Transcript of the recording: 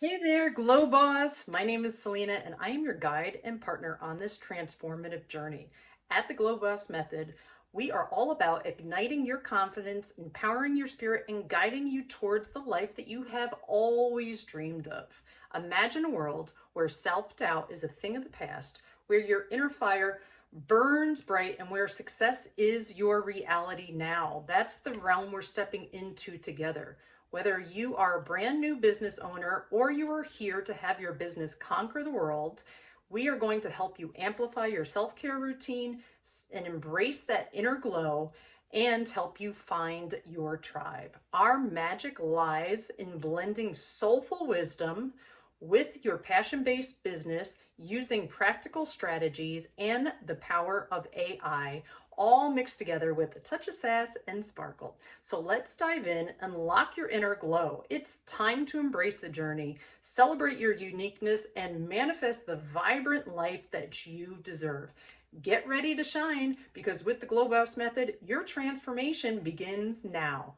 Hey there, Glow Boss! My name is Selena and I am your guide and partner on this transformative journey. At the Glow Boss Method, we are all about igniting your confidence, empowering your spirit, and guiding you towards the life that you have always dreamed of. Imagine a world where self-doubt is a thing of the past, where your inner fire burns bright, and where success is your reality now. That's the realm we're stepping into together. Whether you are a brand new business owner or you are here to have your business conquer the world, we are going to help you amplify your self-care routine and embrace that inner glow and help you find your tribe. Our magic lies in blending soulful wisdom with your passion-based business using practical strategies and the power of AI, all mixed together with a touch of sass and sparkle. So let's dive in, unlock your inner glow. It's time to embrace the journey, celebrate your uniqueness, and manifest the vibrant life that you deserve. Get ready to shine, because with the Glow Boss Method, your transformation begins now.